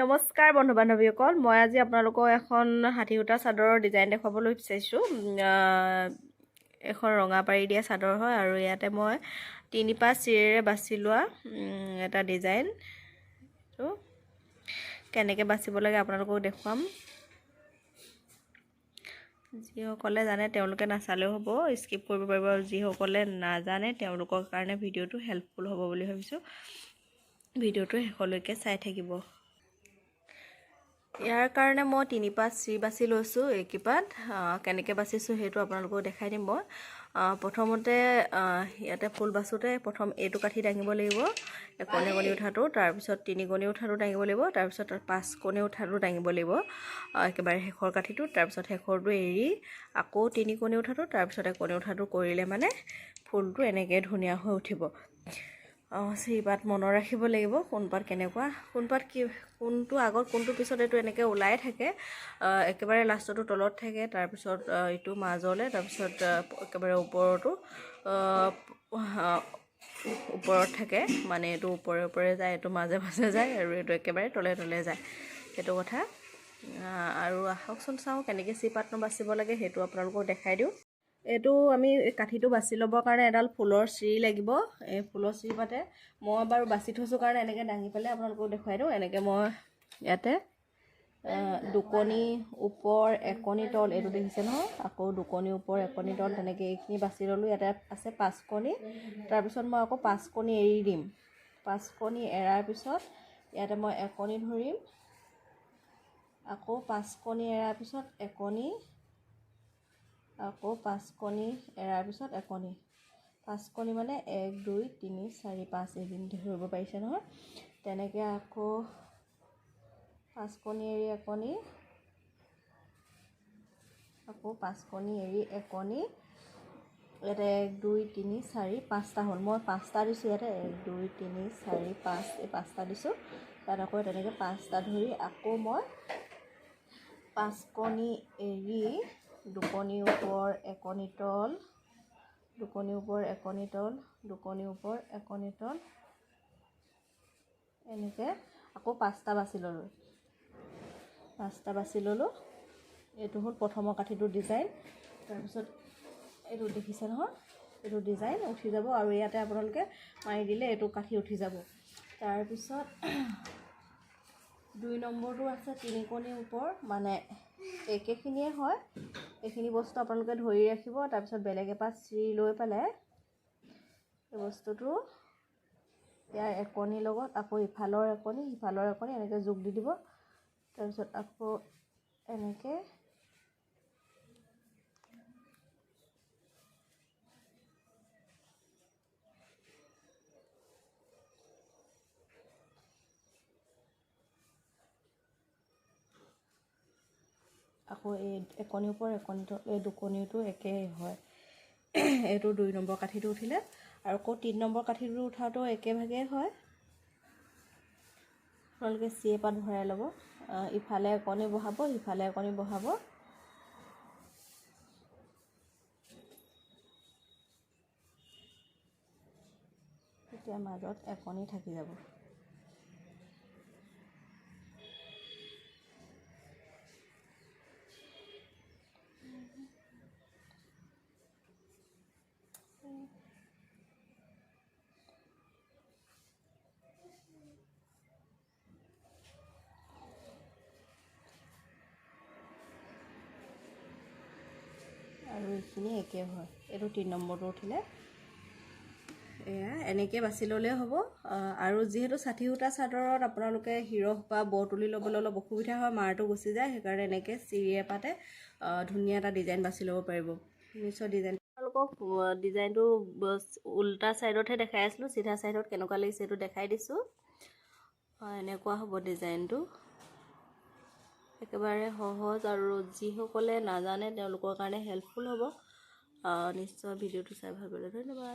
নমস্কাৰ বন্ধু বান্ধৱীসকল, মই আজি আপোনালোকক এখন হাতী সূতা চাদৰৰ ডিজাইন দেখুৱাবলৈ বিচাৰিছোঁ। এখন ৰঙা পাৰি দিয়া চাদৰ হয় আৰু ইয়াতে মই 3-5 চিৰেৰে বাছি লোৱা এটা ডিজাইন। তো কেনেকৈ বাচিব লাগে আপোনালোকক দেখুৱাম। যিসকলে জানে তেওঁলোকে নাচালেও হ'ব, স্কিপ কৰিব পাৰিব, আৰু যিসকলে নাজানে তেওঁলোকৰ কাৰণে ভিডিঅ'টো হেল্পফুল হ'ব বুলি ভাবিছোঁ। ভিডিঅ'টো শেষলৈকে চাই থাকিব। ইয়াৰ কাৰণে মই 3-5 চিৰি বাছি লৈছোঁ। এইকেইপাত কেনেকৈ বাচিছোঁ সেইটো আপোনালোকক দেখাই দিম মই। প্ৰথমতে ইয়াতে ফুল বাছোঁতে প্ৰথম এইটো কাঠি দাঙিব লাগিব, 1 কণী উঠাটো, তাৰপিছত 3 কণী উঠাটো দাঙিব লাগিব, তাৰপিছত 5 কণী উঠাটো দাঙিব লাগিব একেবাৰে শেষৰ কাঠিটো, তাৰপিছত শেষৰটো এৰি আকৌ 3 কণী উঠাটো, তাৰপিছত 1 কণী উঠাটো কৰিলে মানে ফুলটো এনেকৈ ধুনীয়া হৈ উঠিব। চিৰিপাত মনত ৰাখিব লাগিব, কোনপাত কেনেকুৱা, কোনপাত কি, কোনটো আগত কোনটো পিছত, এইটো এনেকৈ ওলাই থাকে। একেবাৰে লাষ্টটো তলত থাকে, তাৰপিছত ইটো মাজলৈ, তাৰপিছত একেবাৰে ওপৰতো ওপৰত থাকে, মানে এইটো ওপৰে ওপৰে যায়, এইটো মাজে মাজে যায়, আৰু এইটো একেবাৰে তলে তলে যায়, সেইটো কথা। আৰু আহকচোন চাওঁ কেনেকৈ চিৰিপাতনো বাচিব লাগে সেইটো আপোনালোকক দেখাই দিওঁ। এইটো আমি কাঠিটো বাছি ল'বৰ কাৰণে এডাল ফুলৰ চিৰি লাগিব। এই ফুলৰ চিৰি পাতে মই বাৰু বাছি থৈছোঁ কাৰণে এনেকৈ দাঙি পেলাই আপোনালোকক দেখুৱাই দিওঁ। এনেকৈ মই ইয়াতে 2 কণী ওপৰ 1 কণী তল, এইটো দেখিছে নহয়, আকৌ 2 কণী ওপৰ 1 কণী তল, তেনেকৈ এইখিনি বাছি ল'লোঁ। ইয়াতে আছে 5 কণী, তাৰপিছত মই আকৌ 5 কণী এৰি দিম। 5 কণী এৰাৰ পিছত ইয়াতে মই 1 কণী ধৰিম, আকৌ 5 কণী এৰাৰ পিছত 1 কণী, আকৌ 5 কণী এৰাৰ পিছত 1 কণী, 5 কণী মানে 1 2 3 4 5 এইখিনি ধৰিব পাৰিছে নহয়। তেনেকৈ আকৌ 5 কণী এৰি 1 কণী, আকৌ 5 কণী এৰি 1 কণী, ইয়াতে 1 2 3 4 5টা হ'ল। মই 5টা দিছোঁ ইয়াতে, 1 2 3 4 5, এই 5টা দিছোঁ। তাত আকৌ তেনেকৈ 5টা ধৰি আকৌ মই 5 কণী এৰি 2 কণী ওপৰ 1 কণী তল, 2 কণী ওপৰ 1 কণী তল, 2 কণী ওপৰ 1 কণী তল, এনেকৈ আকৌ 5টা বাছি ল'লোঁ। 5টা বাছি ল'লোঁ। এইটো হ'ল প্ৰথমৰ কাঠিটোৰ ডিজাইন। তাৰপিছত এইটো দেখিছে নহয়, এইটো ডিজাইন উঠি যাব, আৰু ইয়াতে আপোনালোকে মাৰি দিলে এইটো কাঠি উঠি যাব। তাৰপিছত 2 নম্বৰটো আছে 3 কণীৰ ওপৰ, মানে একেখিনিয়ে হয়, এইখিনি বস্তু আপোনালোকে ধৰি ৰাখিব। তাৰপিছত বেলেগ এপাত চিৰি লৈ পেলাই এই বস্তুটো ইয়াৰ 1 কণীৰ লগত আকৌ ইফালৰ 1 কণী, সিফালৰ 1 কণী এনেকৈ যোগ দি দিব। তাৰপিছত আকৌ এনেকৈ আকৌ এই 1 কণীৰ ওপৰ 1 কণী তল, এই 2 কণীটো একেই হয়। এইটো 2 নম্বৰ কাঠিটো উঠিলে, আৰু আকৌ 3 নম্বৰ কাঠিটো উঠাটো একেভাগেই হয়। আপোনালোকে চিৰিপাত ভৰাই ল'ব, ইফালে 1 কণী বহাব, সিফালে 1 কণী বহাব। তেতিয়া মাজত 1 কণী থাকি যাব। আৰু এইখিনি একে হয়। এইটো 3 নম্বৰটো উঠিলে এয়া এনেকৈ বাছি ল'লেই হ'ব। আৰু যিহেতু ষাঠি সূতা চাদৰত আপোনালোকে হিৰখ বা বৰ তুলি ল'বলৈ অলপ অসুবিধা হয়, মাৰটো গুচি যায়, সেইকাৰণে এনেকৈ চিৰিয়ে পাতে ধুনীয়া এটা ডিজাইন বাছি ল'ব পাৰিব। নিশ্চয় ডিজাইন আপোনালোকক ডিজাইনটো উল্টা ছাইডতহে দেখাই আছিলোঁ, চিধা ছাইডত কেনেকুৱা লাগিছে সেইটো দেখাই দিছোঁ। এনেকুৱা হ'ব ডিজাইনটো, একেবাৰে সহজ, আৰু যিসকলে নাজানে তেওঁলোকৰ কাৰণে হেল্পফুল হ'ব। নিশ্চয় ভিডিঅ'টো চাই ভাল পালে ধন্যবাদ।